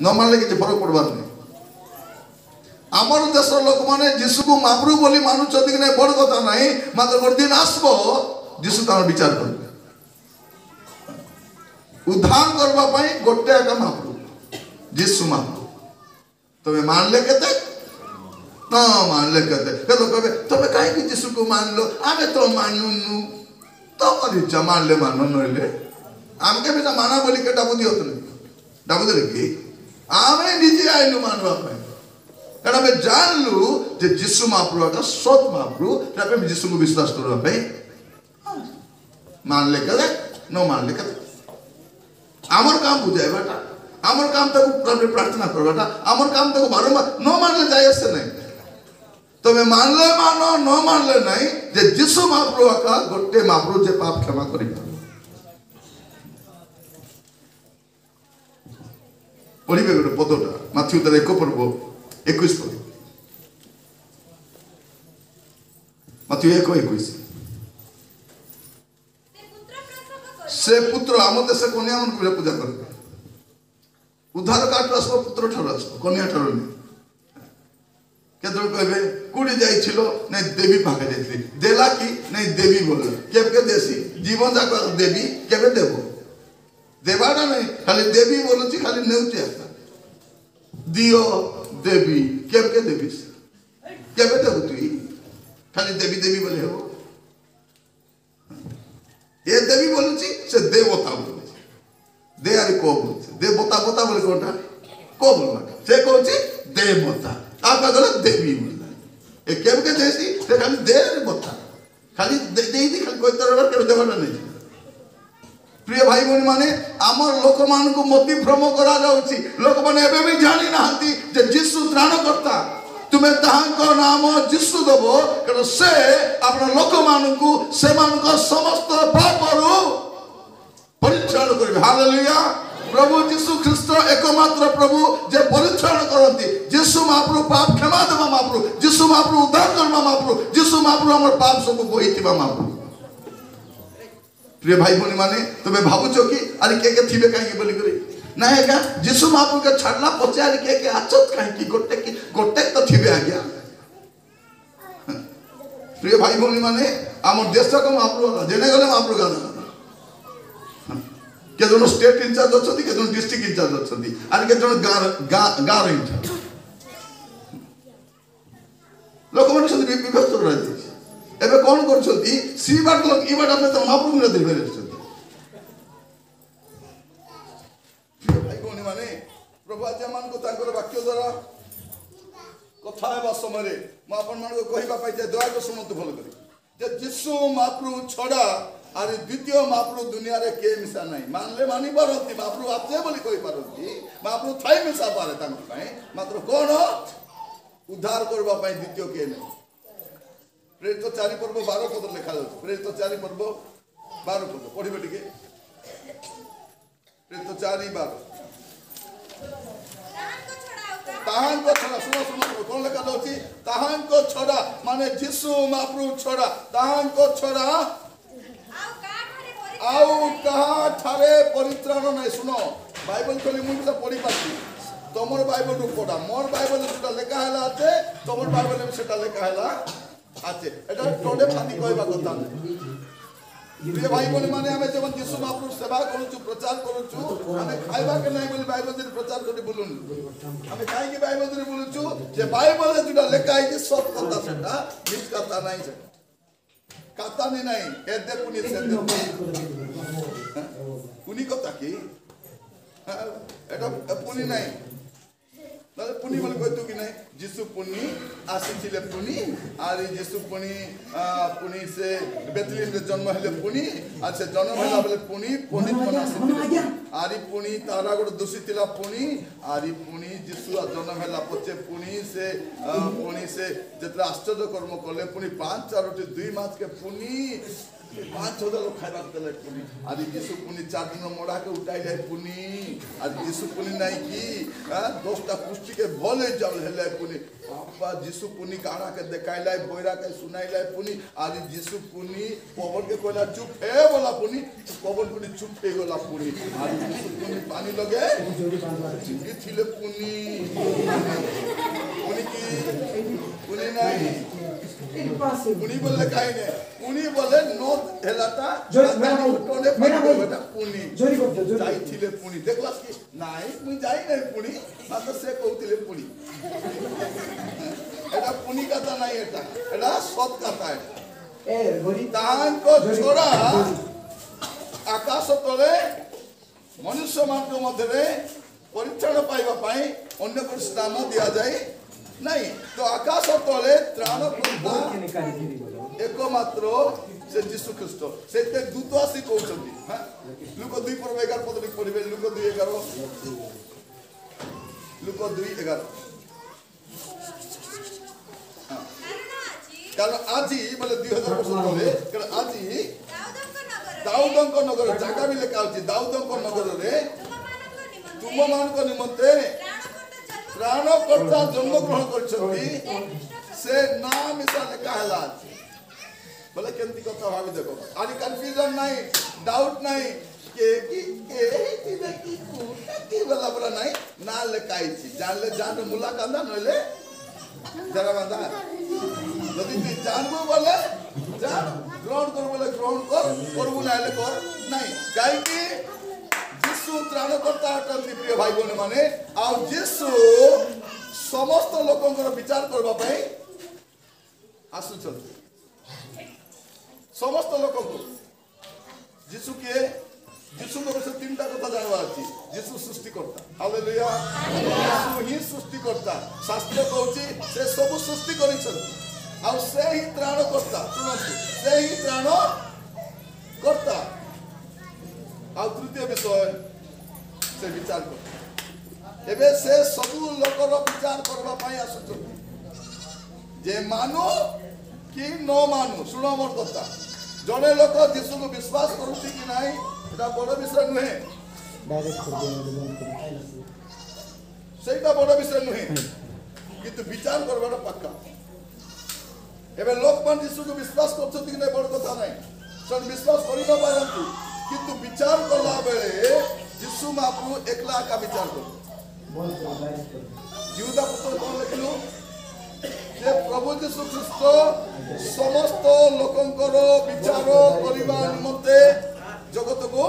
न मानले किसी फरक पड़वार नहीं आमर देश लोक मैंने जीशु को महाप्रभु बोली मानुंट कि नहीं बड़ कथा नहीं मात्र गोटे दिन आसबो जीशु तार विचार करेंगे उद्धार करने गोटे आका महाप्रभु जीशु महाप्रभु तुम्हें मानले केते न मानले केते कहते तुम कहीं जीशु को मान लो आमे तो मानुनु तुम इच्छा मानले मान नहले आम के माना बोली के डाबू दियो डाबू दे कि आमे निजे आइलु मानवा कारण आम जानलु जे जीशु महाप्रभु का सत महाप्रभु जीशु को विश्वास करने मानले के न मानले के आमर काम बुझाइबाटा आमर काम तक प्रार्थना करवाटा आमर काम तक बारंबार न मानले जाए से नहीं तुम्हें मानले मानो न मानले नहीं जे जीशु महाप्रभु का गोटे महाप्रभु जे पाप क्षमा करि पढ़िबे गोटे पदटा माथ्यू तार 1 पर्व 21 पद माथ्यू 1:21 से पुत्र आम देश कन्या मन पूजा कर उद्धार काठ आसब पुत्र ठार आसब कन्या ठार नहीं केतल कहे कौटी जाइल नहीं देवी पाखे जाइली देला कि नहीं देवी बोला के देसी जीवन जाक देवी केबे देव देवाटा नहीं खाली देवी बोलुची खाली नेउची आता दियो देवी के देवी केबे देव तुई खाली देवी देवी बोले हो ये देवी बोलुची से देवता बोलुची दे आरी को बोलुची देवता बोता बोले कोनटा को बोलना से कहउची देवता आप गलत देवी बोलना ए केब के देसी से खाली दे आरी बोता खाली दे दी खाली कोई तरह के देवता नहीं प्रिय भाई बहन माने आमर लोक मान को मति भ्रम करा जाउची लोक माने एबे भी जानि नाहंती जे जीशु त्राणकर्ता तुम्हें ताहांको नाम जीशु देबो कारण से अपना लोक मानकु से मानक समस्त पापरु परित्राण करबे हालेलुया प्रभु जीशु ख्रीष्ट एकमात्र प्रभु जे परित्राण करंती जीशु महाप्रभु पाप क्षमा देबा महाप्रभु जीशु महाप्रभु उद्धार करबा महाप्रभु जीशु महाप्रभु हमर पाप सब बोहितिबा महाप्रभु प्रिय भाई बहन माने तुम्हें भावुचो कि अरे के थिबे काहे बोली करे ना है जीशु महाप्रभु के छाड़ला पचार के आचत कहीं गोटे तो थे आज्ञा प्रिय भाई भौणी माने आम देश को महाप्रभु जेने गले महाप्रभु के जन स्टेट इंचार्ज अच्छा के जन डिस्ट्रिक्ट इंचार्ज अच्छा आर के जन गाँव इंचार्ज लोक मैंने विभक्त कर एबे कौन कर सी बाट लोग ई बाट अपने तो महाप्रभु ने दे फेरे माने प्रभु आज मान को ताकर वाक्य द्वारा कथा हेबा समय रे म आपन मान को कहिबा पाइ जे दया को सुनत भल करी जे जीशु महाप्रभु छडा आर द्वितीय महाप्रभु दुनिया रे के मिसा नाही मानले मानि परंती महाप्रभु आपजे बोली कहि परंती महाप्रभु थाई मिसा पारे तांको पई मात्र कोन उद्धार करबा पई द्वितीय के नाही प्रेरित 4 पर्व 12 पद लिखा जाय प्रेरित 4 पर्व 12 पद पढिबे टिके प्रेरित 4:12 ताहां को छड़ा सुनो कौन लिखा जाउची ताहां को छड़ा माने जीशु महाप्रभु छड़ा ताहां को छड़ा आउ कहा ठारे परित्राण नहीं सुनो बाइबल खोली मुझे पढ़ी पाती तुमर बाइबल पढ़ा मोर बाइबल जेटा लेखा हैला आते तुमर बाइबल में सेटा लेखा हैला आते एटा टोडे फानी कहबा कथा नहीं प्रिय भाई बहन माने हमें जब जीशु महाप्रभु सेवा करूछु प्रचार करूछु हमें खाइबा के नहीं बोली बाइबल जे प्रचार करी बोलुन हमें काहे के बाइबल जे बोलुछु जे बाइबल जे जेटा लेखा है जे सब कथा सेटा मिस कथा नहीं से कथा नहीं एदे पुनी से पुनी कथा की एटा पुनी नहीं তাহলে পুনি বলে কইতো কি নাই যিশু পুনি আসিছিল পুনি আর যিশু পুনি পুনি সে বেথলেহেমে জন্ম হলে পুনি আর সে জন্ম হলা বলে পুনি পণ্ডিত মন আসিছিল আর পুনি তারা গোট দোষী ଥିଲା পুনি আর পুনি যিশু জন্ম হলা পছে পুনি সে যেতে আশ্চর্য কর্ম কলে পুনি 5 4 2 মাস के पुनी 5-6 लोग खाइबा देले पुनी आज यीशु पुनी 4 दिन मोड़ा के उठाई ले पुनी आज यीशु पुनी नहीं की 10टा पुष्टि के भले जल हेले पुनी बाबा यीशु पुनी काना के देखाइला बोइरा के सुनाइला पुनी आज यीशु पुनी पवन के कोला चुप हे बोला पुनी पवन पुनी चुप हे गोला पुनी आज यीशु पुनी पानी लगे जिंदगी थिले पुनी पुनी की पुनी नहीं पुनी बोले काई ने पुनी बोले नो हेलाटा टोने बेटा पुनी जोरी करते जोरी जाई थिले पुनी देखलास की नाही मुई जाई नहीं पुनी मात्र से कहउतिले पुनी एटा पुनी कथा नहीं एटा सत कथा है ए गोरी तान को छोड़ा आकाश तले मनुष्य मान मध्य परीक्षण पाइबा पाई अन्य को नाम दिया जाए नहीं तो आकाश तले त्राण एकमात्र से जीशु ख्रीस्ट से दूत आसी कहउछंती हां लुक 2:11 पद पढ़िबे लुक 2:11 लुक 2:11 कारण आज बोले 2000 वर्ष तले कारण आज दाऊदंक नगर जगह भी लेखा होची दाऊदंक नगर रे तुम मान को निमंते प्राणकर्ता जन्म ग्रहण करछंती से नाम इसा लेखा हला बोले केंती कथा भाबी देखो आनी कंफ्यूजन नहीं डाउट नहीं के की बोला बोला नहीं ना लेखाई छी जानले जान मुला कांदा नले जरा बांधा यदि तू जानबो बोले जान ग्रहण कर बोले ग्रहण कर करबो नाले कर नहीं काई की यीशु त्राणकर्ता अटंती प्रिय भाई बहन माने आ यीशु समस्त लोकंकर विचार करबा पई आसुछंती समस्त लोक जीशु के जीशु को से 3टा कथा जानवा अछि जीशु सृष्टिकर्ता हालेलुया जीशु ही सृष्टिकर्ता शास्त्र कहउची से सब सृष्टि करिछन आ से ही त्राणकर्ता सुनंतु से ही त्राणकर्ता आ तृतीय विषय से विचार कर एबे से सब लोकर विचार करबा पई आसुछन जे मानो कि न मानु सुनो मोर कथा जने लोक जीशु को विश्वास करूची कि नहीं एटा बड़ विषय नुहे सेटा बड़ विषय नुहे किंतु विचार करबार पक्का एबे लोक मन जीशु को विश्वास करछथि कि नहीं बड़ कथा नहीं सन विश्वास करि न पारंतु किंतु विचार करला बेले जीशु महाप्रभु एकला का विचार कर जीवदा पुत्र कोन लिखलु जे प्रभु जीशु ख्रीस्ट समस्त लोकंकर विचार करिबा निमंते जगत को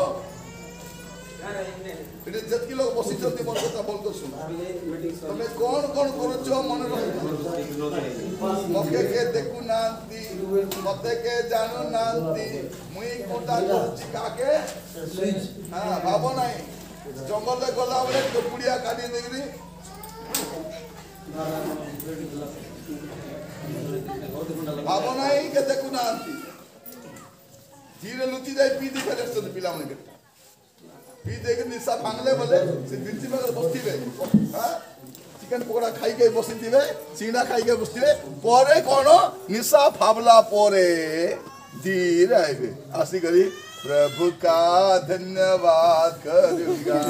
इने जतकी लोग बसी चलती मन कथा बोल तो सुन तमे कोन कोन करछो मन मके के देखु नांती मते के जानो नांती मुई कोटा करछि काके हां बाबो नाही जंगल गला बेले टपुड़िया काटी देगरी बाबो नाही के देखु नांती धीरे लुची जाई पी दी फेरे तो पिला मन के पी देख निशा भांगले बोले से बिंची में बसथिबे हां चिकन पकोड़ा खाई के बसथिबे सीना खाई के बसथिबे परे कोनो निशा फाबला परे धीरे आइबे आसी करी प्रभु का धन्यवाद करूंगा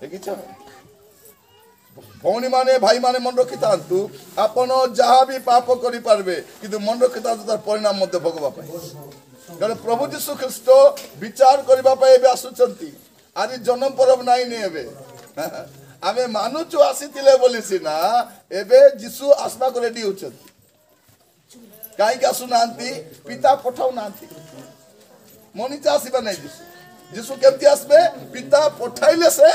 देखिछ भौणी माने भाई माने मन रखि तांतु आपण जहा भी पाप करि पारबे किंतु मन रखि तांतु तार परिणाम मध्य भोगबा पाए कारण प्रभु यीशु ख्रीस्ट विचार करबा पाए बे आसुचंती आज जन्म परब नाही ने एबे आमे मानुचु आसीतिले बोलिसी ना एबे यीशु आसमा को रेडी होचंती काई का सुनांती पिता पठाउ नांती मनीचा आसीबा नाही यीशु यीशु केमती आसबे पिता पठाइले से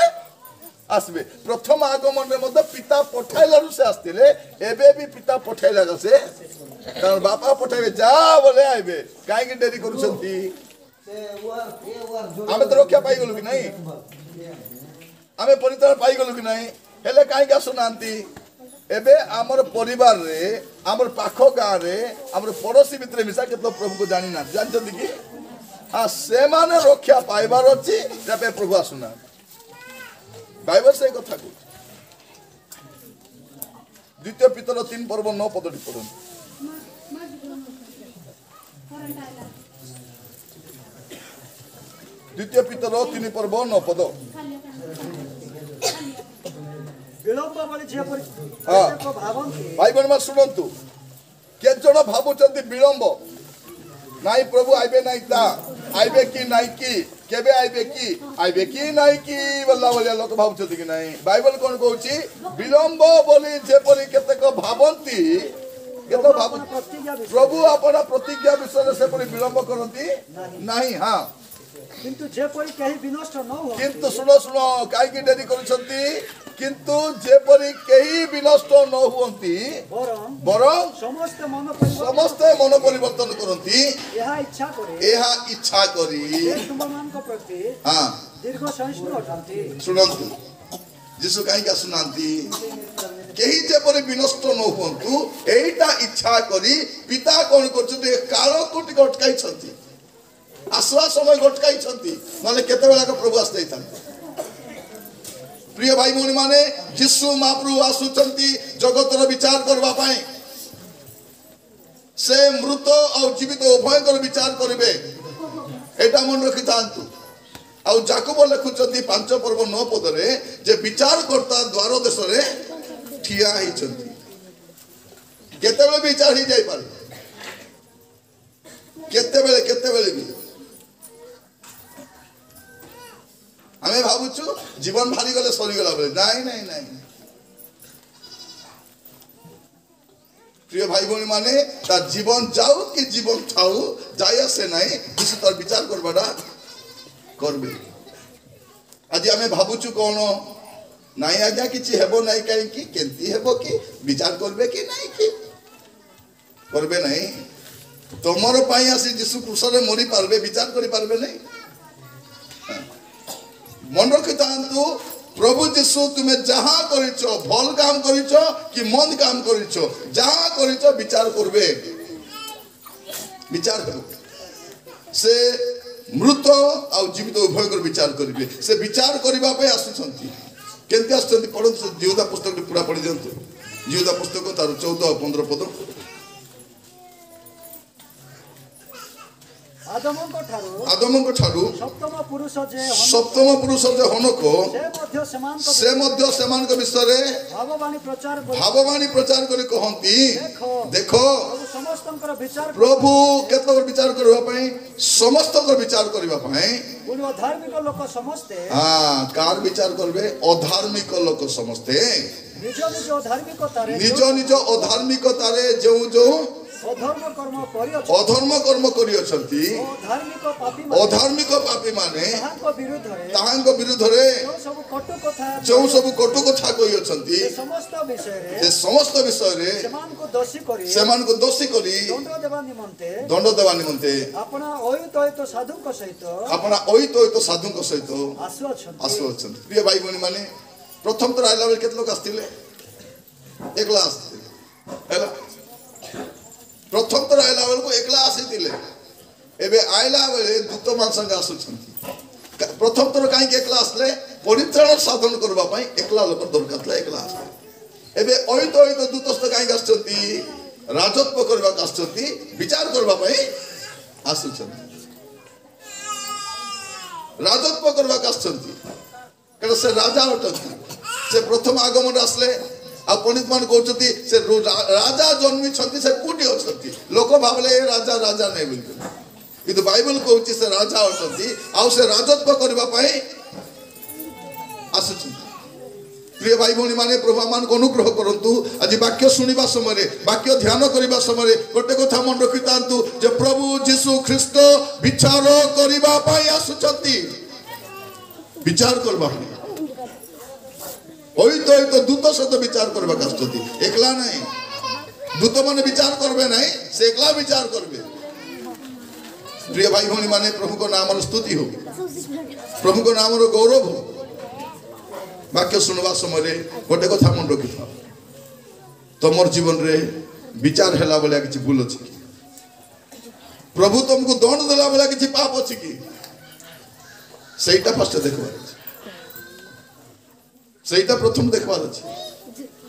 आसबे प्रथम आगमन रे मध्य पिता पठाइलारु से आस्तिले एबे भी पिता पठाइला से कारण बापा पठाइबे जा बोले आइबे काई के देरी करूछंती आमे तो रक्षा पाई गलु कि नहीं आमे परित्राण पाई गलु कि नहीं हेले काई का सुनांती एबे हमर परिवार रे हमर पाखो गां रे हमर पड़ोसी भितरे मिसा केतो प्रभु को जानि ना जानछंती कि हां से माने रक्षा पाइबार अछि तबे प्रभु आसुना बाइबल से कथा को द्वितीय पीतर 3 पर्व 9 पदटी पढ़न द्वितीय पितर 3 पर्व 9 पद विलंब वाली जे पर हाँ। को भावंती भाई बहन शुणु के जन भावुंट विलंब नाई प्रभु आइबे नाई ता आइबे कि नाई कि केबे आइबे कि नाई कि बोला बोलिया लोक भावुंट कि नाई बाइबल कोन कहूची विलंब बोली जे परि केतेक भावंती केतो भावु प्रभु अपना प्रतिज्ञा विषय से परि विलंब करंती नाही हां किंतु जे परि कहीं विनष्ट न हो किंतु सुनो सुनो काई की डेरी करछंती किंतु जे परि केही विनष्ट न होंती बरं समस्त मन परिवर्तन करंती यहा इच्छा करी तुममान को प्रति हां दीर्घ सहिष्णु अटंती सुनंतु जिसु काई का सुनांती केही जे परि विनष्ट न होंतु एटा इच्छा करी पिता कोन करछते काल कोटि अटकाई छंती आसवा समय गटकाई छंती माने केते बेला का प्रभु आस्ते था प्रिय भाई भौणी माने यीशु महाप्रभु आसुचंती जगतर विचार करबा पाए से मृत और जीवित उभयकर विचार करिवे एटा मन रखि थांतु आ जाकोब लेखुचंती 5 पर्व 9 पद रे जे विचार करता द्वार देश रे ठिया ही छंती केते बेला विचार ही जाई पारे केते बेले भी हमें भावुचु जीवन भारी गले सरी गला बोले नहीं प्रिय भाई भौणी माने ता जीवन जाऊ कि जीवन थाऊ जाय से नहीं किसी तर विचार करबाडा करबे आज हमें भावुचु कोन नहीं आज्ञा किछि हेबो नहीं काई कि केंती हेबो कि विचार करबे कि नहीं कि करबे नहीं तमरो पाई आसी यीशु क्रूस रे मरी पारबे विचार करि पारबे नहीं मन रखि तांतु प्रभु यीशु तुमे जहां करिचो भल काम करिचो कि मंद काम करिचो जहां करिचो विचार करबे विचार करबे से मृत और जीवित उभय कर विचार करिवे से विचार करिबा पे आसुछंती केंति आसुछंती पढंतु जीवदा पुस्तक पूरा पढि दियंतु जीवदा पुस्तक तार 14 और 15 पद आदमଙ୍କ ଠାରୁ सप्तम पुरुष जे हनको से मध्य सेमानक विषय भाववाणी प्रचार करी कहंती देखो प्रभु केतक विचार करबा पई समस्त को विचार करबा पई अधार्मिक लोक समस्ते हां कार विचार करबे अधार्मिक लोक समस्ते निज निज अधार्मिकतारे जो अधर्म कर्म करी अछंती अधार्मिक पापी माने ताहांक विरुद्ध रे जो सब कटु कथा कहि अछंती से समस्त विषय रे सेमान को दोषी करी दंड देवा निमंते अपना ओहित साधुक सहित आसु अछंती प्रिय भाई भौणी माने प्रथम तो आइला बेले केत लोक आस्तिले एकला आस्तिले हैला प्रथम तो आइला बेले को एकला आसीतिले एबे आइला बेले दूत मान संग आसुछंती प्रथम तो काई के एकला आसले परित्राण साधन करबा पई एकला लोक दरकार थला एकला आसले एबे ओहित दूतस्त काई आसुछंती राजत्व करबा आसुछंती विचार करबा पई आसुछंती राजत्व करबा आसुछंती कारण से राजा अटंती से प्रथम आगमन आसले आ पंडित मान कहउछंती से राजा जन्मी छंती से कोटी अछंती लोक भाबले राजा राजा नै बोलते किंतु बाइबल कहउछि से राजा अछंती आ से राजत्व करबा पई आसुछंती प्रिय भाई भौणी माने प्रभु मान को अनुग्रह करंतु आज वाक्य सुनिबा समय रे वाक्य ध्यान करिबा समय रे गोटे कथा मन रखितांतु जे प्रभु यीशु ख्रीस्त विचार करिबा पई आसुछंती विचार करबा तो दूत सहित विचार करबा आसुछंती एकला नहीं दूत माने विचार करबे नहीं से एकला विचार करबे प्रिय भाई भौणी माने प्रभु को नाम स्तुति हो प्रभु को नाम गौरव हो वाक्य सुनवा समय रे गोटे कथा मन रखि था तमर जीवन रे विचार हैला बेले किछि भूल अछि कि प्रभु तुमको दंड देला बेले किछि पाप अछि कि सेटा फर्स्ट देखबार अछि सेटा प्रथम देखबार अछि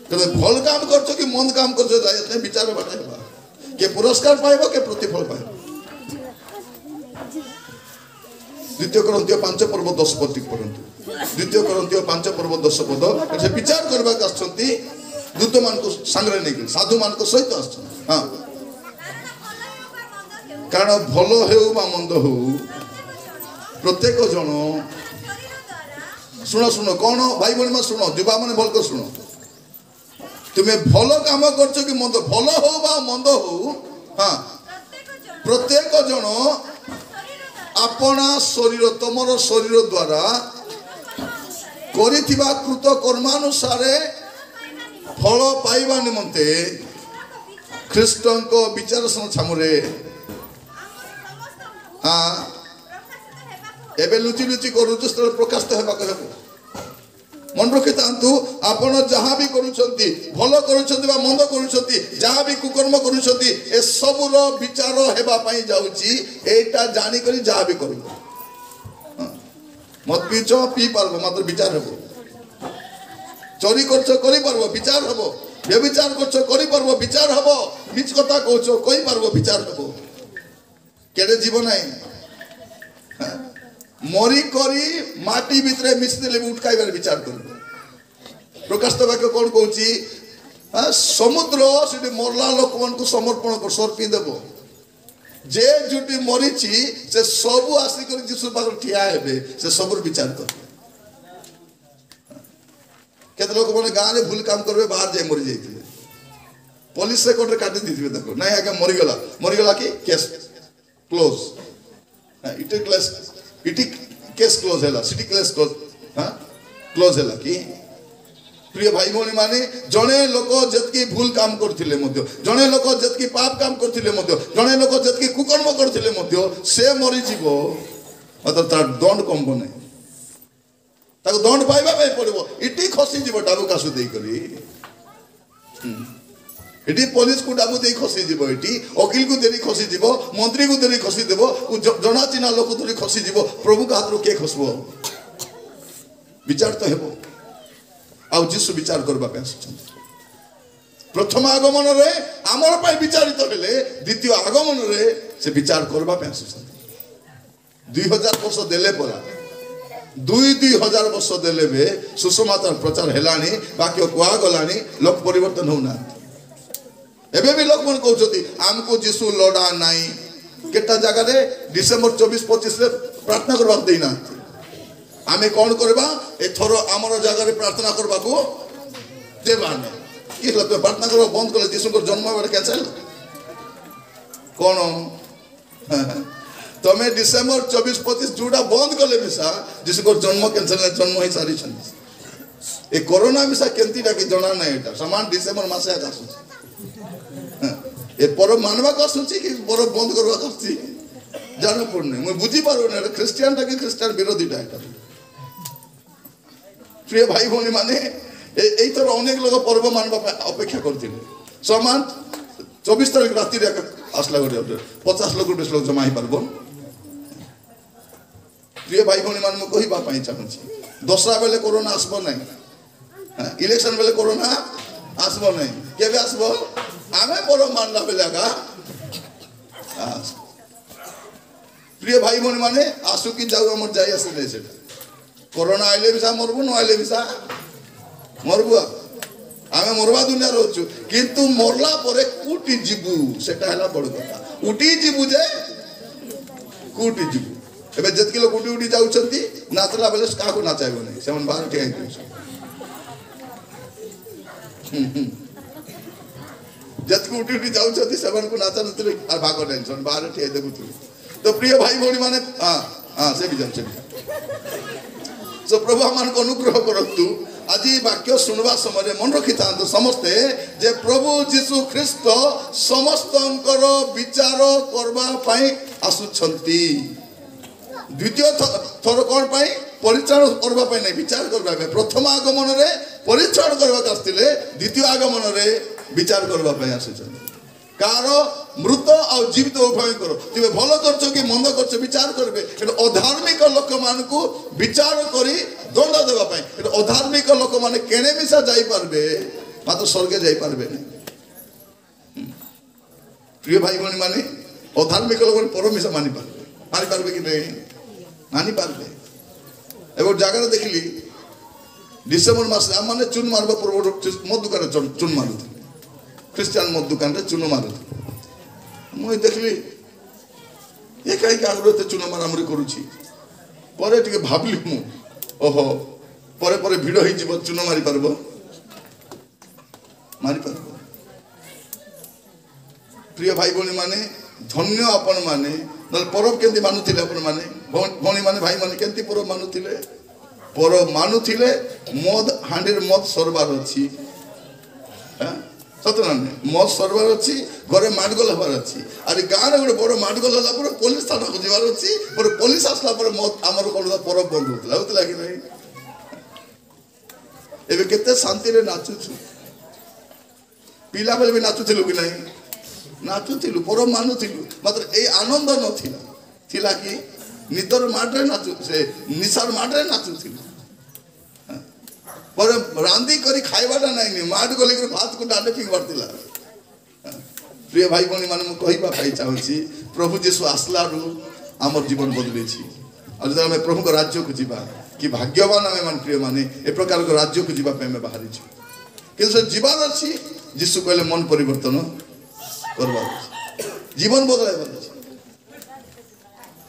तबे भल काम करछो कि मंद काम करछो जाय विचार बाटे के पुरस्कार पाइबो के प्रतिफल पाइबो द्वितीय करंतियो 5 पर्व 10 पद पढ़ंतु द्वितीय करंतियो 5 पर्व 10 पद से विचार करबा आछंती दूत मान को संग्रह नहीं साधु मान को सहित आछन हां कारण भलो हेउ बा मंद हो प्रत्येक जन सुनो सुनो कौन भाई बहन में सुनो युवा मैंने भल कर सुनो तुम्हें भल काम करछो कि मंद भल हो बा मंद हो हाँ प्रत्येक जन अपना शरीर तुमर शरीर द्वारा करिथिबा कृत कर्मानुसार फल पाइबा निमंते ख्रीष्टन को विचार छामुरे हाँ एबे लुचि लुचि करूछु स्थल प्रकाशित हेबा कहबो मन रखि तांतु आपण जहां भी करूछंती भलो करूछंती बा मंद करूछंती जहां भी कुकर्म करूछंती ए सबुर विचार हेबा पई जाउची एटा जानि करी जहां भी करू मत पीछो पी पारबो मात्र विचार हेबो चोरी करछो करि पारबो विचार हेबो व्यभिचार करछो करि पारबो विचार हेबो मिछ कथा कहछो कहि पारबो विचार हेबो केडे जीवन है मरी करी माटी भितरे मिसले उठकाइबार विचार कर प्रकाशित वाक्य कौन कहूँ समुद्र से मरला लोक मान को समर्पण कर सर्पी देव जे जुटी मरी से सबू आसिक जीशु पाखर ठिया हे से सब विचार कर केते लोक मैंने गाँव में भूल काम करेंगे बाहर जाए मरी जाइए पुलिस रेकर्ड काटी दी ना आगे मरीगला कि केस क्लोज इटी केस क्लोज है सिटी केस क्लोज हाँ क्लोज है कि प्रिय भाई भौणी माने जड़े लोक जतकी भूल काम करथिले मध्य जड़े लोक जतकी पाप काम करथिले मध्य जड़े लोक जतकी कुकर्म करथिले मध्य से मरी जीवो मतलब तार दंड कम बने ताको दंड पाइबा पाई पड़िबो इटी खसी जीवो डाबू कासु देई करी इटी पुलिस को डाबू दे खसी जीवो इटी वकील को देरी खसी जीवो मंत्री को देरी खसी देबो जना चिना लोक देरी खसी जीवो प्रभु का हाथ रो के खसबो विचार तो हेबो आउ जीसु विचार करबा पे प्रथम आगमन रे आमर पाई विचारित हेले द्वितीय आगमन रे से विचार करबा पे 2000 वर्ष देले परा 2000 वर्ष देले बे सुसमाचार प्रचार हेलानी बाकी कुआ गलानी लोक परिवर्तन होना एबे भी लोक मन कहउछथि हमको जीसु लड़ा नाही केटा जगह रे डिसेंबर 24-25 रे प्रार्थना करबा देना आमे कोन करबा एथरो हमर जगह रे प्रार्थना करबा को देबाने कि तो प्रार्थना करबा बंद करले जीसु को जन्म बेर कैंसिल कोन तमे डिसेंबर 24-25 जुडा बंद करले मिसा जीसु को जन्म कैंसिल जन्म ही सारी छन ए कोरोना मिसा केंती डाके जणा नै एटा समान डिसेंबर मासे आसु ए पर मानवा कसुची कि पर बंद करवा कसुची जान पड़ने मैं बुझी पारो ने क्रिश्चियन टाके क्रिश्चियन विरोधी टाइप प्रिय भाई भौणी माने एई तर अनेक लोग पर्व मानवा अपेक्षा करथिले समान 24 तारिख राति रे आसला गोटे 50 लोग 20 लोग जमा ही पारबो प्रिय भाई भौणी मान म कहिबा पई चाहूची दसरा बेले कोरोना आसबो नै इलेक्शन बेले कोरोना आसबो नै केबे आसबो आमे बड़ मानला बेलेगा प्रिय भाई भौणी माने आसु कि जाऊ हमर जाई आसे नै सेटा कोरोना आइले बिसा मरबु न आइले बिसा मरबु आमे मरवा दुनिया रहछु किंतु मरला परे कुटी जीवु सेटा हला बड़ कथा उठी जीवु जे कुटी जीवु एबे जतकी लोग उठी उठी जाउछंती नाचला बेले का को नाचाइबो नै सेमन बाहर ठेई दिस जतकी उठी उठी जाउछंती सेमन को नाचा नतले आ भागो टेंशन बाहर ठेई देखुथि तो प्रिय भाई भौणी माने हां से भी जम सो प्रभु आमान को अनुग्रह करतु आज वाक्य सुनवा समय मन रखी था समस्ते जे प्रभु जीशु ख्रीस्त समस्तंकर विचार करबा पई आसुछंती द्वितीय थर कोन पई परिचार करबा पई नै विचार करबा पई प्रथम आगमन रे परिचार करबा आस्तिले द्वितीय आगमन रे विचार करबा पई आसुछंती कार मृत और जीवित उभय करो तुम भल कर कि मंद कर विचार करेंगे अधार्मिक लोक मान को विचार करी दंड देवाई अधार्मिक लोक मैंने केणे मिशा जापे मात्र स्वर्गे जापे प्रिय भाई भाई माने अधार्मिक लोक पर मिशा मानी पारे कि नहीं मानि पारबे एबो जगह देखली डिसेम्बर मास आम माने चून मारबा पूर्व मद दुकान चून मारु क्रिश्चियन मद दुकान रे चून मारु मुई देखली ये कहीं के आग्रह ते चून मारामारी करूची परे टिके भाबली मु ओहो परे परे भिड़ होई जीव चून मारी पारबो प्रिय भाई भौणी माने धन्य आपण माने नल परब केंती मानुथिले आपण माने भौणी माने भाई माने केंती परब मानुथिले परब मानुथिले मद हांडीर मद सरबार अछि सत ना मद सरबार अछि घरे माडगोल हबार अछि अरे गाँ रे गोटे बड़ माडगोल होला पर पुलिस थाना को जीवार अछि पर पुलिस आसला पर मद हमर कोन परब बंद होतला कि नहीं एबे केते शांति रे नाचु छु पिला बेले भी नाचुथिलु कि नहीं नाचुथिलु परम मानुथिलु मात्र ए आनंद नथिला थिला कि निदर माडरे नाचु से निसार माडरे नाचुथिलु पर रांदी करी खाइबाटा नहीं माड गले कर भात को डांडे फिंग पड़तिला प्रिय भाई भौणी माने मु कहिबा पाई चाहूची प्रभु यीशु आसलारु हमर जीवन बदले छी और जब हम प्रभु को राज्य को जीवा कि भाग्यवान हमें मान प्रिय माने ए प्रकार को राज्य को जीवा पे में बाहरी छी किंतु जीवन अछि यीशु कहले मन परिवर्तन करबा जीवन बदलाइबा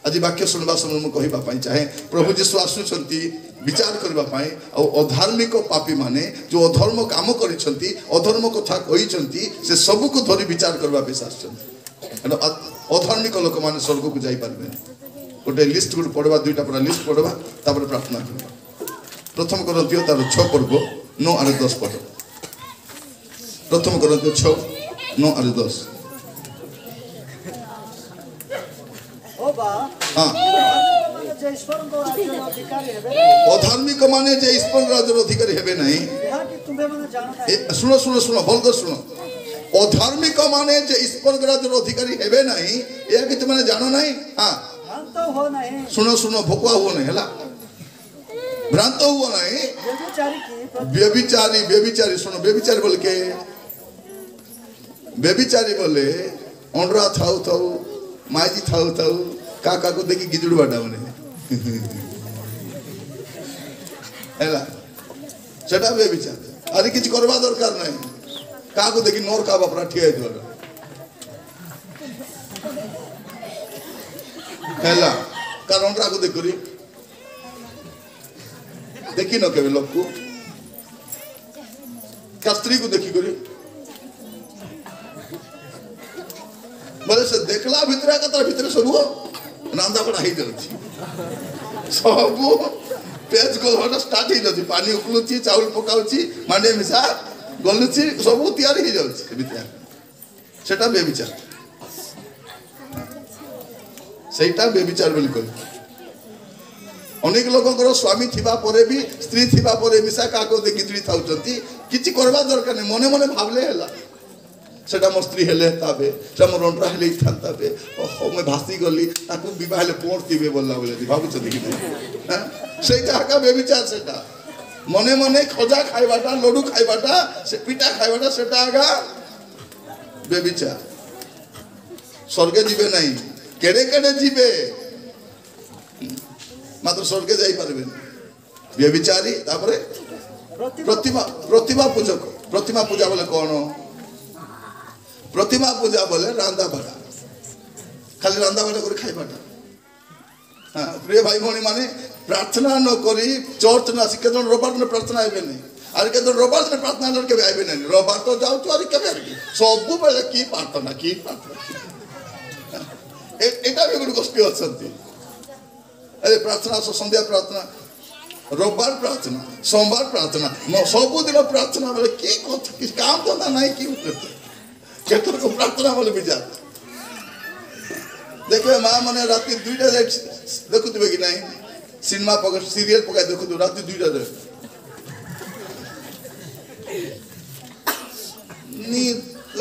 आज वाक्य सुनबा समय मु कहिबा पाई चाहे प्रभु यीशु आसुछंती विचार करबा पाई और अधार्मिक पापी माने जो अधर्म काम करिसंती अधर्म कथा कहिसंती से सब को धरि विचार करबा पे आसछंती अधार्मिक लोक माने स्वर्ग को जाई परबे गोटे लिस्ट गुड पढ़वा दुईटा पूरा लिस्ट पढ़वा तापर प्रार्थना करबा प्रथम करंतियो तार 6 पढ़बो 9 और 10 पढ़ो प्रथम करंतियो 6 9 और 10 अधार्मिक माने जे ईश्वर राज्यर अधिकारी हेबे नहीं सुनो सुनो सुनो भलकर सुनो अधार्मिक माने जे ईश्वर राज्यर अधिकारी हेबे नहीं या कि तुमने जानो नहीं हां भ्रांत हो नहीं सुनो सुनो भोकवा हो नहीं हला भ्रांत हो नहीं व्यभिचारी व्यभिचारी सुनो व्यभिचारी बोल के व्यभिचारी बोले ओंडरा थाउ थाउ माजी थाउ थाउ काका को देखी गिजुड़ बाटा मने हैला सेटा व्यभिचार अरे किछ करबा दरकार नहीं का को देखी नोर का बापरा ठिया दियो हैला कारण ओंडरा को देखरी देखी न केबे लोग को कस्त्री को देखी करी बोले से देखला भितरा का तर भितर सब रांदा बड़ा ही जाउची सब पेज को हटा स्टार्ट ही जाउची पानी उकलुची चावल पकाउची मांडे मिसा गलुची सब तैयार ही जाउची भितर सेटा बेविचार सेटा बेविचार बोली कहि अनेक लोगों स्वामी थिबा परे भी स्त्री थिबा परे मिसा का को देखि स्त्री थाउचंती किछि करबा दरकार नै मने मने भाबले हैला सेटा मोर स्त्री हेले ताबे से मोर रंडरा हेले थांताबे ओहो मैं भासी गली ताकू विवाह ले पोरतीबे बोलला बोले भाबु छ देखि हां सेटा का बेविचार सेटा मने मने खजा खाइबाटा लड्डू खाइबाटा से पिटा खाइबाटा सेटा आगा बेविचार स्वर्ग जीवे नहीं केड़े केड़े जीवे मात्र स्वर्ग जाई पारबे बेविचारी तापरे प्रतिमा प्रतिमा पूजक प्रतिमा पूजा बोले कौन प्रतिमा पूजा बोले रांदा भाड़ा खाली रांदा भाड़ा कर खाइबाटा हां प्रिय भाई भौणी माने प्रार्थना न करी चर्च न आसी केदन रविवार ने प्रार्थना आइबे नहीं आर केदन रविवार ने प्रार्थना न के आइबे नहीं रविवार तो जाउ तो आर केबे सब बेले की प्रार्थना एटा भी गुड गोष्ठी अछंती अरे प्रार्थना संध्या प्रार्थना रविवार प्रार्थना सोमवार प्रार्थना सब दिन प्रार्थना बोले की काम धंधा नहीं की करते केतर को प्रार्थना बोले बिजा देखो मां माने राती 2टा देखुतबे कि नहीं सिनेमा पक सीरियल पका देखु राती 2टा नी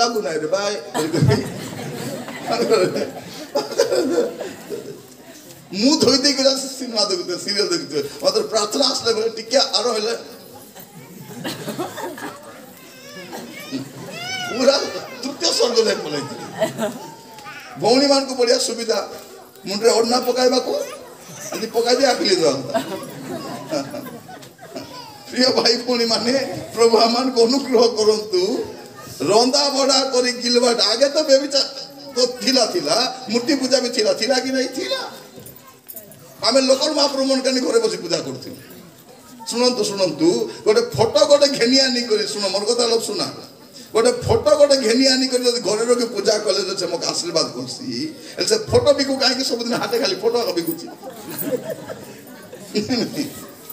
लागू नहीं रे भाई मुंह धोई दे के सिनेमा देखते सीरियल देखते मतलब प्रार्थना आसले बोले टिके आरो हेले पूरा तृतीय स्वर्ग ले बोले भौणी मान को बढ़िया सुविधा मुंडरे ओढ़ना पकाइबा को यदि पका दे आखिली दो प्रिय भाई पुणी माने प्रभु आमान को अनुग्रह करंतु रंदा बड़ा करी गिलबाट आगे तो बेबिचार तो थिला मूर्ति पूजा भी थिला कि नहीं थिला आमे लोकल महाप्रभु मन कानी घरे बसी पूजा करथि शुणु गोटे फोटो गोटे घेनी आनी करी शुण मोर कथा लोग सुना गोटे फोटो गोटे घेनी आनी करी घरे रखी पूजा कले से मके आशीर्वाद करसी से फोटो बिकू काहे सब दिन हाथे खाली फोटो बिकुची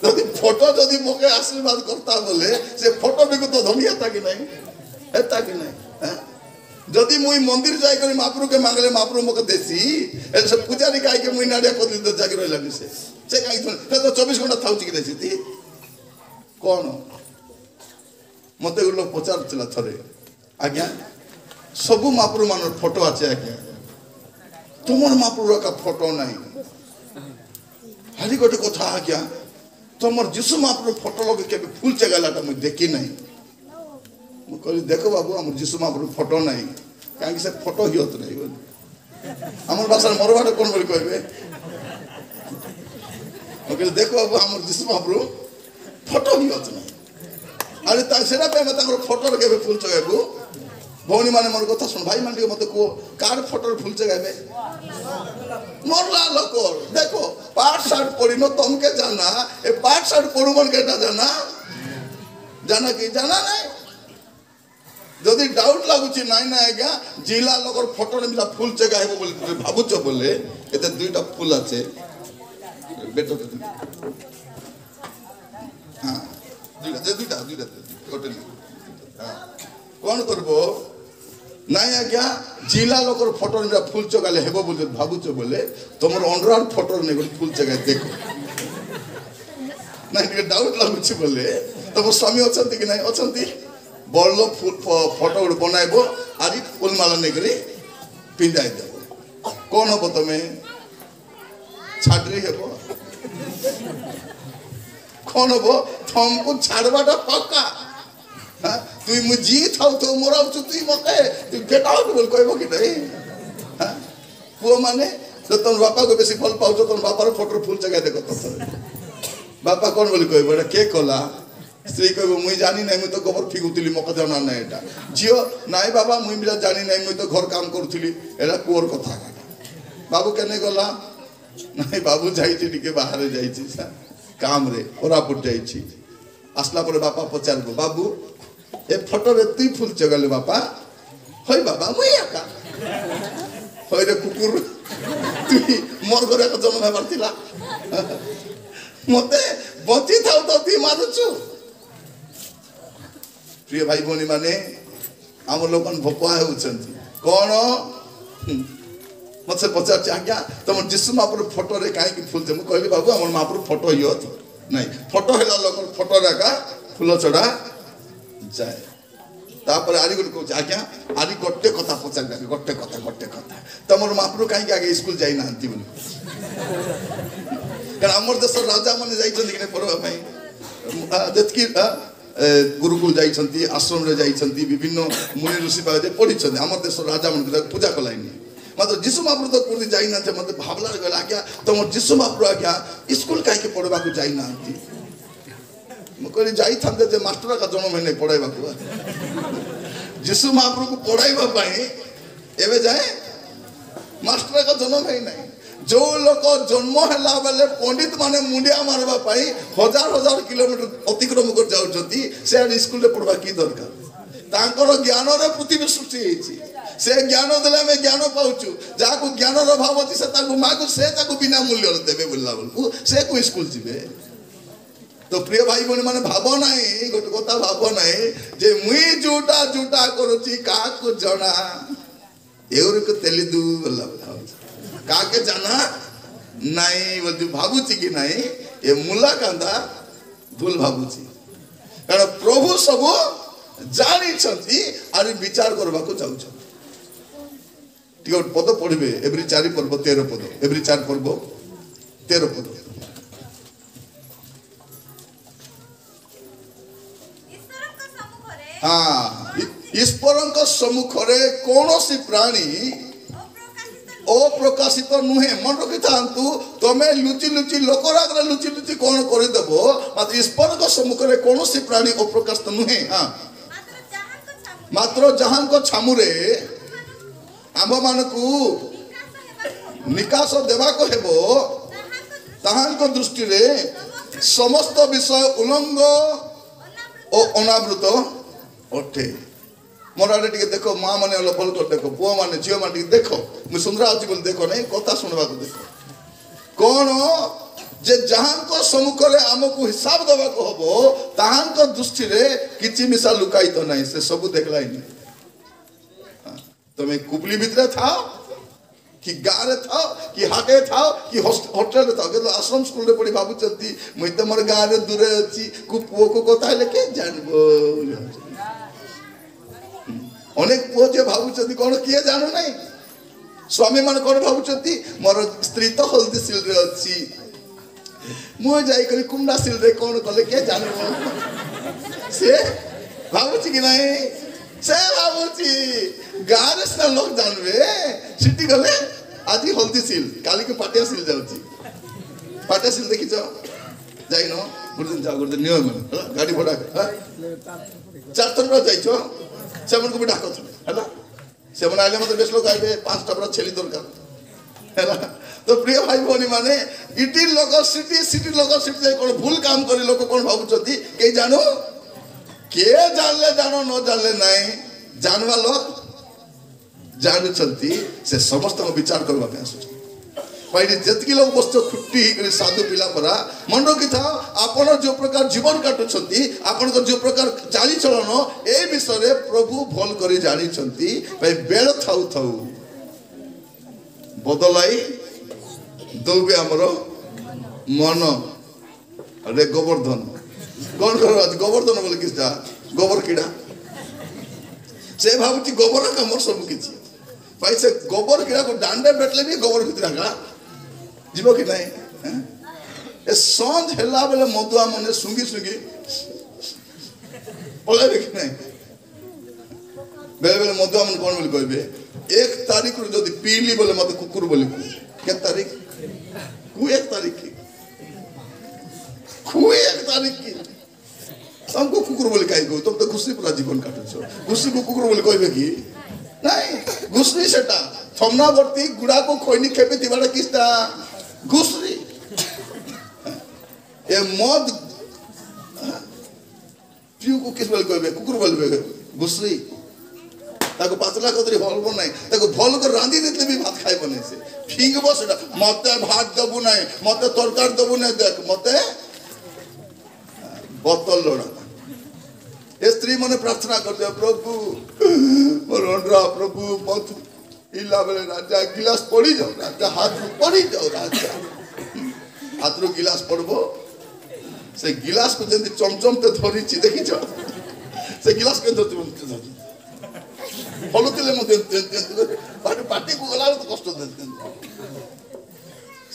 जदि फोटो जदि मके आशीर्वाद करता बोले से फोटो बिकू तो धनी हेता कि नहीं जदि मुई मंदिर जाय करी महाप्रभु के मांगले महाप्रभु मके देसी से पूजारी काहे के मुई नाडिया को दिन जाके रहला से काहे तो 24 घंटा थाउची कि देसी ती कौन मते लोग पचार थरे आज्ञा सब महाप्रभु मान फोटो अच्छे आज्ञा तुम महाप्रभु का फोटो नहीं हरी गोटे कथा आज्ञा तुम जीशु महाप्रभु फोटो लगे के फुल चगाला मुझे देखी नहीं मुझे देख बाबू आम जीशु महाप्रभु फोटो नहीं कहीं से फोटो ही होत नहीं बोली आम भाषा मोर बाटे कौन बोली कहे मुझे देख बाबू आम जीशु महाप्रभु फोटो ही होत नहीं अरे सेटा पे फोटो के फुल चगाबू भौणी माने मोर कथा सुन भाई मान मत को कार फोटो फुल चगाबे मोरला लोक देखो पाठ साठ पड़ी न तुमके जाना ए पाठ साठ पड़ू मन केटा जाना कि जाना नहीं जदि डाउट लागुची नाई ना आज्ञा जिला लोकर फोटो मिला फुल चगाइबो बोले भाबुच बोले एते दुईटा फुल আছে बेटा हां दुईटा होटल हां कोन करबो नाई आज्ञा जिला लोकर फोटो मिला फुल चगाले हेबो बोले भाबुच बोले तमर अंडर फोटो ने फुल चगाय देखो नाई डाउट लागुची बोले तम स्वामी अछंती कि नहीं अछंती बड़ फोटो बनाइब आदि फुलमाला नहीं पिंधाई देव कौन हम तुम्हें छाड़ी हे कौन हम तुमको छाड़वाटा पक्का तुई मु जी था तो मोरा तुई मके तु गेट आउट बोल कहबो कि नहीं पुओ माने तो तुम बापा को बेसी फल पाउ तुम बापा फोटो फुल जगह देखो तो बापा कौन बोल कहबो के कला स्त्री कहबो मुई जानी नहीं मुई तो गोबर फिगुतली मके जाना नहीं एटा जियो नाई बाबा मुई बिला जानी नहीं मुई तो घर काम करथली एला कोर कथा बाबू केने गला नहीं बाबू जाईची टिके बाहर जाईची काम रे कोरापुट जाईची आसला पर बापा पचारबो बाबू ए फोटो रे तुई फुल चगले बापा होय बाबा मुई आका होय रे कुकुर तुई मोर घरे का जन्म हेबार थिला मते बची थाउ तो ती मारुछु प्रिय भाई भौणी माने आम लोक भोकुआ होउछंती कोन मत से पचार आज्ञा तुम जीशु महाप्रभु फोटो रे काहे कि फुल हम कहली बाबू हमर महाप्रभु फोटो ही होत नहीं फोटो हेला लोक फोटो रेका फूल चढ़ा जाए तापर आरी गुड को आज्ञा आरी गोटे कथा पचार गोटे कथा तुमर महाप्रभु काहे आगे स्कूल जाई नांती बोली कारण हमर देश राजा माने जाइछन कि पढ़वा पई जतकी गुरुकुल जाइछंती आश्रम रे जाइछंती विभिन्न मुनि ऋषि बादे पढ़िछंती हमर देश राजा मन पूजा कलाइनी मात्र जीशु महाप्रभु तो कोनी जाई ना थे मते भावला गला क्या तुम जीशु महाप्रभु आज्ञा स्कूल काहे के पढ़वा को जाई नांती मकरी जाई थांते जे मास्टर का जन्म है नहीं पढ़ाइबा को जीशु महाप्रभु को पढ़ाइबा पई एबे जाए मास्टर का जन्म है नहीं जो लोक जन्म हैला बेले पंडित माने मुंडिया मारबा पई हजार किलोमीटर अतिक्रम कर जाउछंती से स्कूल रे पढ़वा की दरकार तांकर ज्ञान रे पृथ्वी सृष्टि हेछि से ज्ञान देले में ज्ञान पाउछु जाको ज्ञान रो भाव अछि से ताको मागु से ताको बिना मूल्य रे देबे बोलला बोलकु से को स्कूल जिबे तो प्रिय भाई बहन माने भाबो नाही गोटे कथा भाबो नाही जे मुई जुटा करूची काको जणा एउर को तेली दू बोलला काके जाना नहीं बोल भाबुची कि नहीं ये मुला कांदा भूल भाबुची कारण प्रभु सब जानी छंती आरि विचार करबा को जाउ छ टिको पद पढिबे एवरी 4 पर्व 13 पद एवरी 4 पर्व 13 पद हाँ ईश्वर सम्मुख रे कौन सी प्राणी अप्रकाशित नुहे मन रखी था तुम्हें लुचि लुचि लोकर आगे लुचि लुचि कौन करदेव मात्र ईश्वर सम्मुख में कौन सी प्राणी अप्रकाशित नुहे हाँ मात्र जहाँ को छामुरे आम मान को निकास देवा को हेबो ताहां दृष्टि रे समस्त विषय उलंग और अनावृत अटे मोर आड़े टे देख माँ मैंने भल कर देख पुआ मैंने झील मैंने देखो मुझे सुंदरा अच्छी बोली देख नहीं कथा शुणवा देख कौन जे जहाँ को सम्मुख में आमको हिसाब देवा को हम ताहां दृष्टि रे किछि मिसा लुकाई तो नहीं से सब देखला तुम्हें कुपली भितर था कि गाँव था कि हाटे था कि होटेल था कि आश्रम स्कूल रे पढ़ी भावुंट मुझे तो मोर गाँव में दूर अच्छी पुओ को कथा के जानब अनेक पुओ जे भावुंट कौन किए जानू ना स्वामी मान कौन भावुंट मोर स्त्री तो हल्दीशिल रे अच्छी मुझे जाकर कुंडाशिल रे कौन कले किए जानब से भावुची कि नहीं से भावुची गाँव सिना लोग जानवे सिटी गले आज हल्दीशिल काली को पाटियाशिल जाऊँगी पाटियाशिल देखी जाइन गोटे दिन जाओ गोटे नियम गाड़ी भड़ा चार थर जाइछ से भी डाक है से आइले मतलब बेस लोग आए 5टा पूरा छेली दरकार है तो प्रिय भाई भौणी माने इटी लोग सिटी लोग सिटी कौन भूल काम कर लोग कौन भावुंट कई जानू किए जानले जानो न जानले नहीं जानवा लोग जानुंट से समस्त विचार करने आस जितकी लोग बस खुट्टी साधु पिला परा मन रखी था आपण जो प्रकार जीवन काटुंट आपण जो प्रकार चाली चलन ए विषय प्रभु भल कर जानी बेल थाऊ थाऊ बदलाई दौबे आमर मन अरे गोवर्धन कौन कर गोवर्धन बोले कि गोबर कीड़ा से भावुची गोबर कम सब किसी भाई से गोबर कीड़ा को डांडे बैठले भी गोबर भीतर का जीव कि नहीं ए संज हेला बेले मधुआ मने सुंगी सुंगी पलाइबे कि नहीं बेले बेले मधुआ मन कौन बोली कहबे 1 तारीख रो जदी पीली बोले मत कुकुर बोली के तारीख कु 1 तारीख की कु 1 तारीख की तुमको कुकुर बोली कहीं को तुम तो घुसी पूरा जीवन काटुछ घुसी को कुकुर बोली कहबे कि नहीं घुसरी सेटा थमनावर्ती गुड़ा को खोइनी खेपे दिवाड़ा किसटा घुसरी ए मद पिउ को किस बोल कहबे कुकुर बोलबे घुसरी ताको पातला कदरी भल नहीं ताको भल कर रांधी देतले भी भात खाइबो नहीं से फिंगबो सेटा मते भात दबु नहीं मते तरकार दबु नहीं देख मते बोतल लोड़ा ए स्त्री मने प्रार्थना करते प्रभु मोर अंडरा प्रभु मत इला बेले राजा गिलास पड़ी जाओ राजा हाथ में पड़ी जाओ राजा हाथ रो गिलास पड़बो से गिलास को जंदी चमचम ते धरी छि देखि छ से गिलास के धरि फलुतिले मते पाटी पाटी को गला तो कष्ट देते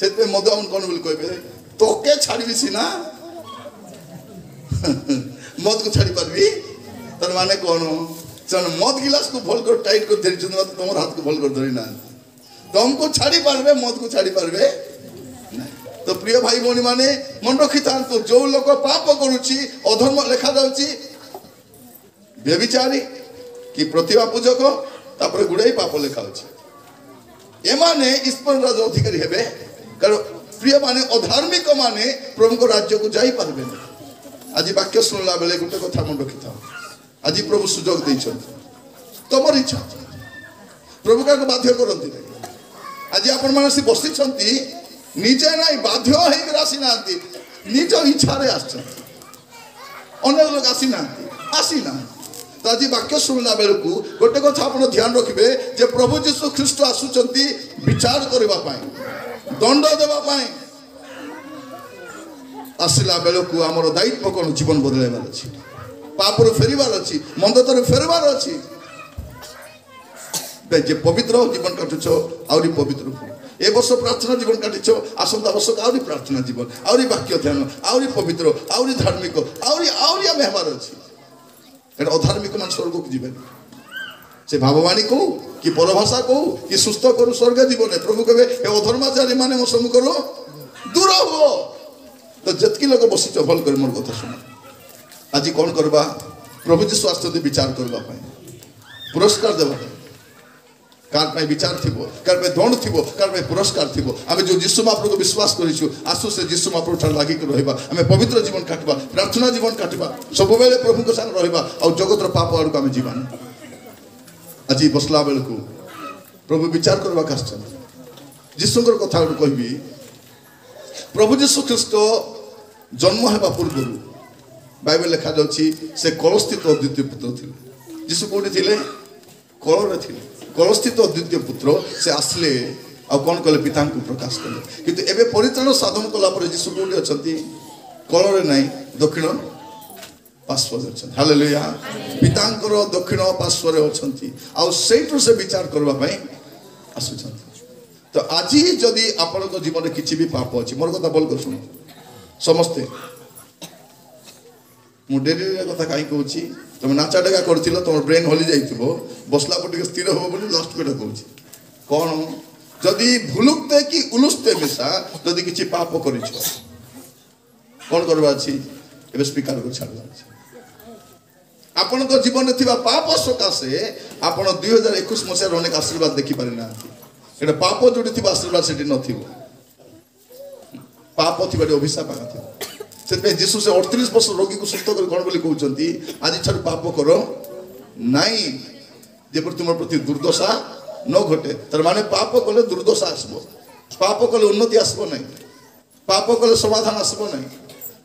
सेते मधुआमन कोन बोल कहबे तोके छाड़बी सिना मद को छाड़ी पारबी तर माने कौन चल मद गिलास को भल कर टाइट कर धरी चंद तुम हाथ को भल कर धरी ना तुमको छाड़ी पारबे मद को छाड़ी पारबे तो प्रिय भाई भौणी माने मन रखी था तो जो लोग पाप करुची अधर्म लेखा जाउची व्यभिचारी कि प्रतिभा पूजक तापर गुड़ाई पाप लेखा होची ए माने ईश्वर राज अधिकारी हेबे कारण प्रिय माने अधार्मिक माने प्रभु को राज्य को जाई पारबे आज वाक्य शुणला बेले गोटे कथा मन रखी था आज प्रभु सुजोग देइछन तमर इच्छा प्रभु का बाध्य करंती आज आपण मानसी बसी छंती निजे नाही बाध्य हे रासी नांती निज इच्छा रे आछन अनेक लोग आसी ना तो आज वाक्य शुणला बेले को गोटे कथा आपण ध्यान रखिबे जे प्रभु यीशु ख्रीष्ट आसुचंती विचार करबा पाए दंड देबा पाए आसला बेल को आमर दायित्व कौन जीवन बदलाइबार अच्छी पापर फेरबार अच्छी मंदतर फेरबार अच्छी जे पवित्र जीवन काटुछ आहरी पवित्र ए वर्ष प्रार्थना जीवन काटिछ आसंता वर्ष आहरी प्रार्थना जीवन आहरी वाक्य ध्यान आहरी पवित्र आहरी धार्मिक आहरी आम हेबार अच्छी अधार्मिक मान स्वर्ग को जीवन से भाववाणी कहू कि परभाषा कहू कि सुस्थ करू स्वर्ग जीवन प्रभु कहे ए अधर्माचारी माने मो सम्मुख करो दूर हो तो जतकी लोग बसिच भल कर मोर कथा सुन आज कौन करबा प्रभु जी स्वास्थ्य विचार करबा पुरस्कार देवा कार पे विचार थिबो कार पे दंड थिबो कार पे पुरस्कार थिबो आमे जो यीशु महाप्रभु को विश्वास करिछु आसु से यीशु महाप्रभु ठार लागि के रहबा आमे पवित्र जीवन काटबा प्रार्थना जीवन काटबा सब बेले प्रभु को संग रहबा और जगतर पाप आड़ को आमे जीवन आज बसला बेल को प्रभु विचार करबा कास्चन यीशुकर कथा कहबी प्रभु यीशु ख्रीष्ट जन्म हेबा पूर्व बाइबल लिखा जाउछि से कलस्थित द्वितीय पुत्र थिले यीशु कोठी थिले कल रे थिले कलस्थित द्वितीय पुत्र से आसले आ कौन कले पिता को प्रकाश कले किंतु एबे परित्राण साधन कला पर यीशु कोठी अछंती कल रे नहीं दक्षिण पार्श्व अछंती हालेलुया पितांकर दक्षिण पार्श्व रे अछंती आ सेठु से विचार करबा पई आसुछंती तो आज जदि आपण को जीवन किछि भी पाप अछि मोर कथा बोल कर सुन समस्ते मु डेरी कथा काई कहूची तुम नाचा डेगा करथिलो तुम ब्रेन हली जाइथिबो बसला पटे स्थिर हो बोली लास्ट पेटा कहूची कोन जदि भुलुकते कि उलुस्ते मिसा जदि किछि पाप करिछो कोन करबा अछि एबे स्पीकर को छाड़बा अछि आपण को जीवन थिबा पाप सकासे आपण 2021 मसिया अनेक आशीर्वाद देखि पारि ना एटा पाप जोडी थिबा आशीर्वाद सेठी नथिबो पाप थिबा अभिशाप आथिबो से जीशु से 38 वर्ष रोगी को सुस्थ कर कौन बोली कहउचंती आज छाड़ पाप करो नहीं जे पर तुम प्रति दुर्दशा न घटे तर माने पाप कले दुर्दशा आसबो पाप कले उन्नति आसबो नहीं पाप कले समाधान आसबो नहीं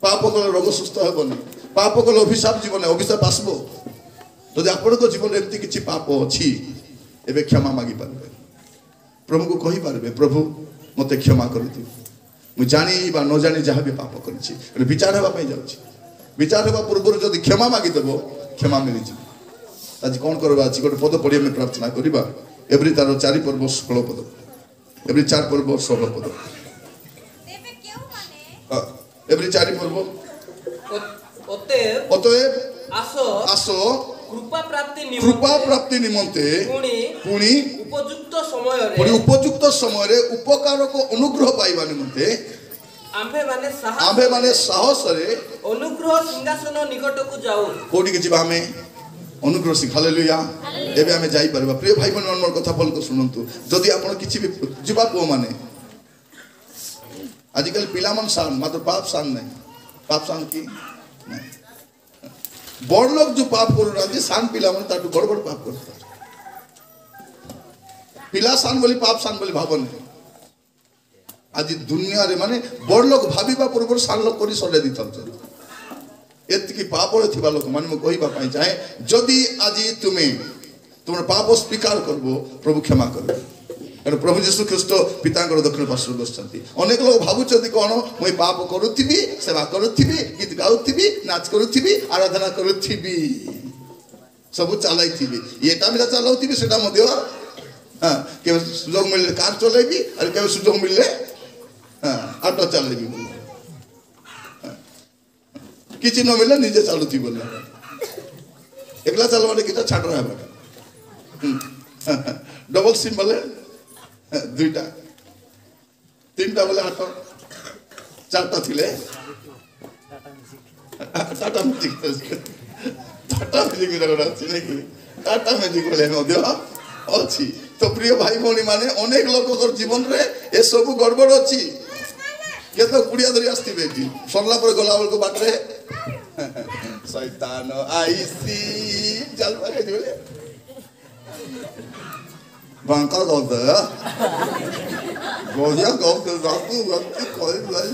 पाप कले रोग सुस्थ हेबो नहीं पाप कले अभिशाप जीवन अभिशाप आसबो तो आपण को जीवन एमती किछि पाप अछि एबे क्षमा मागी पारबे प्रभु को कहि पारबे प्रभु मते क्षमा कर दियो मु जानी बा न जानी जहाँ भी पाप करिछि विचार हेबा पई जाउछि विचार हेबा पूर्व जदि क्षमा मागी देबो क्षमा मिलि जी आज कोन करबा अछि गोटे पद पढ़ी में प्रार्थना करिबा एवरी तार 4 पर्व 16 पद एवरी 4 पर्व 16 पद तेबे केउ माने एवरी 4 पर्व अतएव आसो कृपा प्राप्ति निमंते पुणी उपयुक्त समय रे उपकार को अनुग्रह पाइबा निमंते आम्भे माने साहस रे अनुग्रह सिंहासन निकट को जाऊ कोडी के जिबा हमें अनुग्रह सिंह हालेलुया एबे हमें जाई परबा प्रिय भाई बहन मोर कथा बोल को सुनंतु जदि आपण किछि भी जिबा को माने आजकल पिला मन सान मात्र पाप सान नहीं पाप सान की नहीं बड़ लोग जो पाप कर सान पिला मन ताटू बड़ बड़ पाप करता पिला सान बोली पाप सान बोली भावन आज दुनिया रे माने बड़ लोग भाबीबा पूर्व सान लोग करी सडे दिथन एतकी पाप रे थिबा लोक माने म कहिबा पई चाहे जदि आज तुम पाप स्वीकार करबो प्रभु क्षमा करबो कारण प्रभु यीशु ख्रीष्ट पिता दक्षिण पार्श्व बसचंती अनेक लोग भावुचंती कौन मुई पाप करुथिबी सेवा करुथिबी गीत गाउथिबी नाच करुथिबी आराधना करुथिबी सब चलाइथिबी एटा मिला चलाउथिबी सेटा मध्य हां के सुजोग मिलले कार चलाइबी और के सुजोग मिलले हां ऑटो चलाइबी किछि न मिलले निजे चलुथि बोले एकला चलवाने किटा छाड़ रहा है डबल सिम बोले दुईटा तीनटा बोले हाथ चारटा थिले टाटा मैजिक गोटा अच्छी नहीं टाटा मैजिक बोले अच्छी तो प्रिय भाई भौणी माने अनेक लोक जीवन रे ए सब गड़बड़ अच्छी के तो कुड़िया धरी आसथिबे एठी सरला पर गला बेल को बाटरे शैतान आईसी चल पारे दिले बांका गौत गोजिया गौत जातु वक्त कोई भाई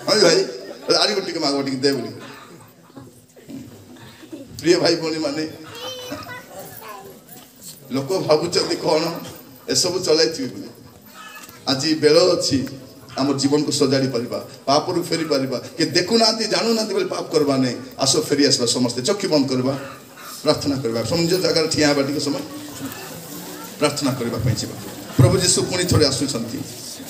हाय भाई आरी गुटी के मागवटी के दे बोली प्रिय भाई बोली माने लोक भाबुचंती कोन ए सब चलाई थी बोली आज बेल अछि हमर जीवन को सजाड़ी परिबा पाप रु फेरी परिबा के देखु नांती जानू नांती बोली पाप करबा नै आसो फेरी आसबा समस्त चक्की बंद करबा प्रार्थना करबा समझ जगह ठिया बाटी के समय प्रार्थना करबा पई छिबा प्रभु यीशु पुणी थोड़े आसुछंती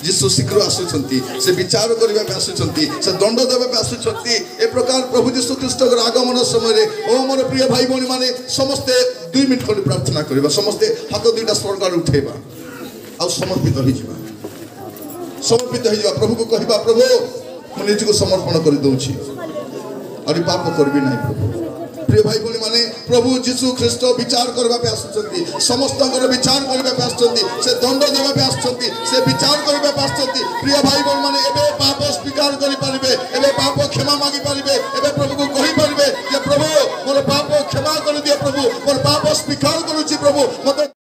जीशु शीघ्र आसुचंती से विचार करबा पे आसुचंती से दंड देबा पे आसुचंती ए प्रकार प्रभु जीशु ख्रीष्ट के आगमन समय रे ओ मोर प्रिय भाई भौणी माने समस्ते 2 मिनिट खंड प्रार्थना करबा समस्ते हाथ दुईटा स्वर्ग आड़ उठेबा आ समर्पित हो जिबा प्रभु को कहबा प्रभु मु निज को समर्पण कर दउछि और पाप करबी नहीं प्रभु प्रिय भाई भौणी माने प्रभु जीशु ख्रीष्ट विचार करबा पे आसुचंती समस्त विचार करबा पे आसुचंती से दंड देबा पे आसुचंती से विचार करबा पे आसुचंती प्रिय भाई भौणी माने एबे पाप स्वीकार करि परिबे एबे पाप क्षमा मागी परिबे एबे प्रभु को कहि परिबे जे प्रभु मोर पाप क्षमा कर दियो प्रभु मोर पाप स्वीकार करूची प्रभु मते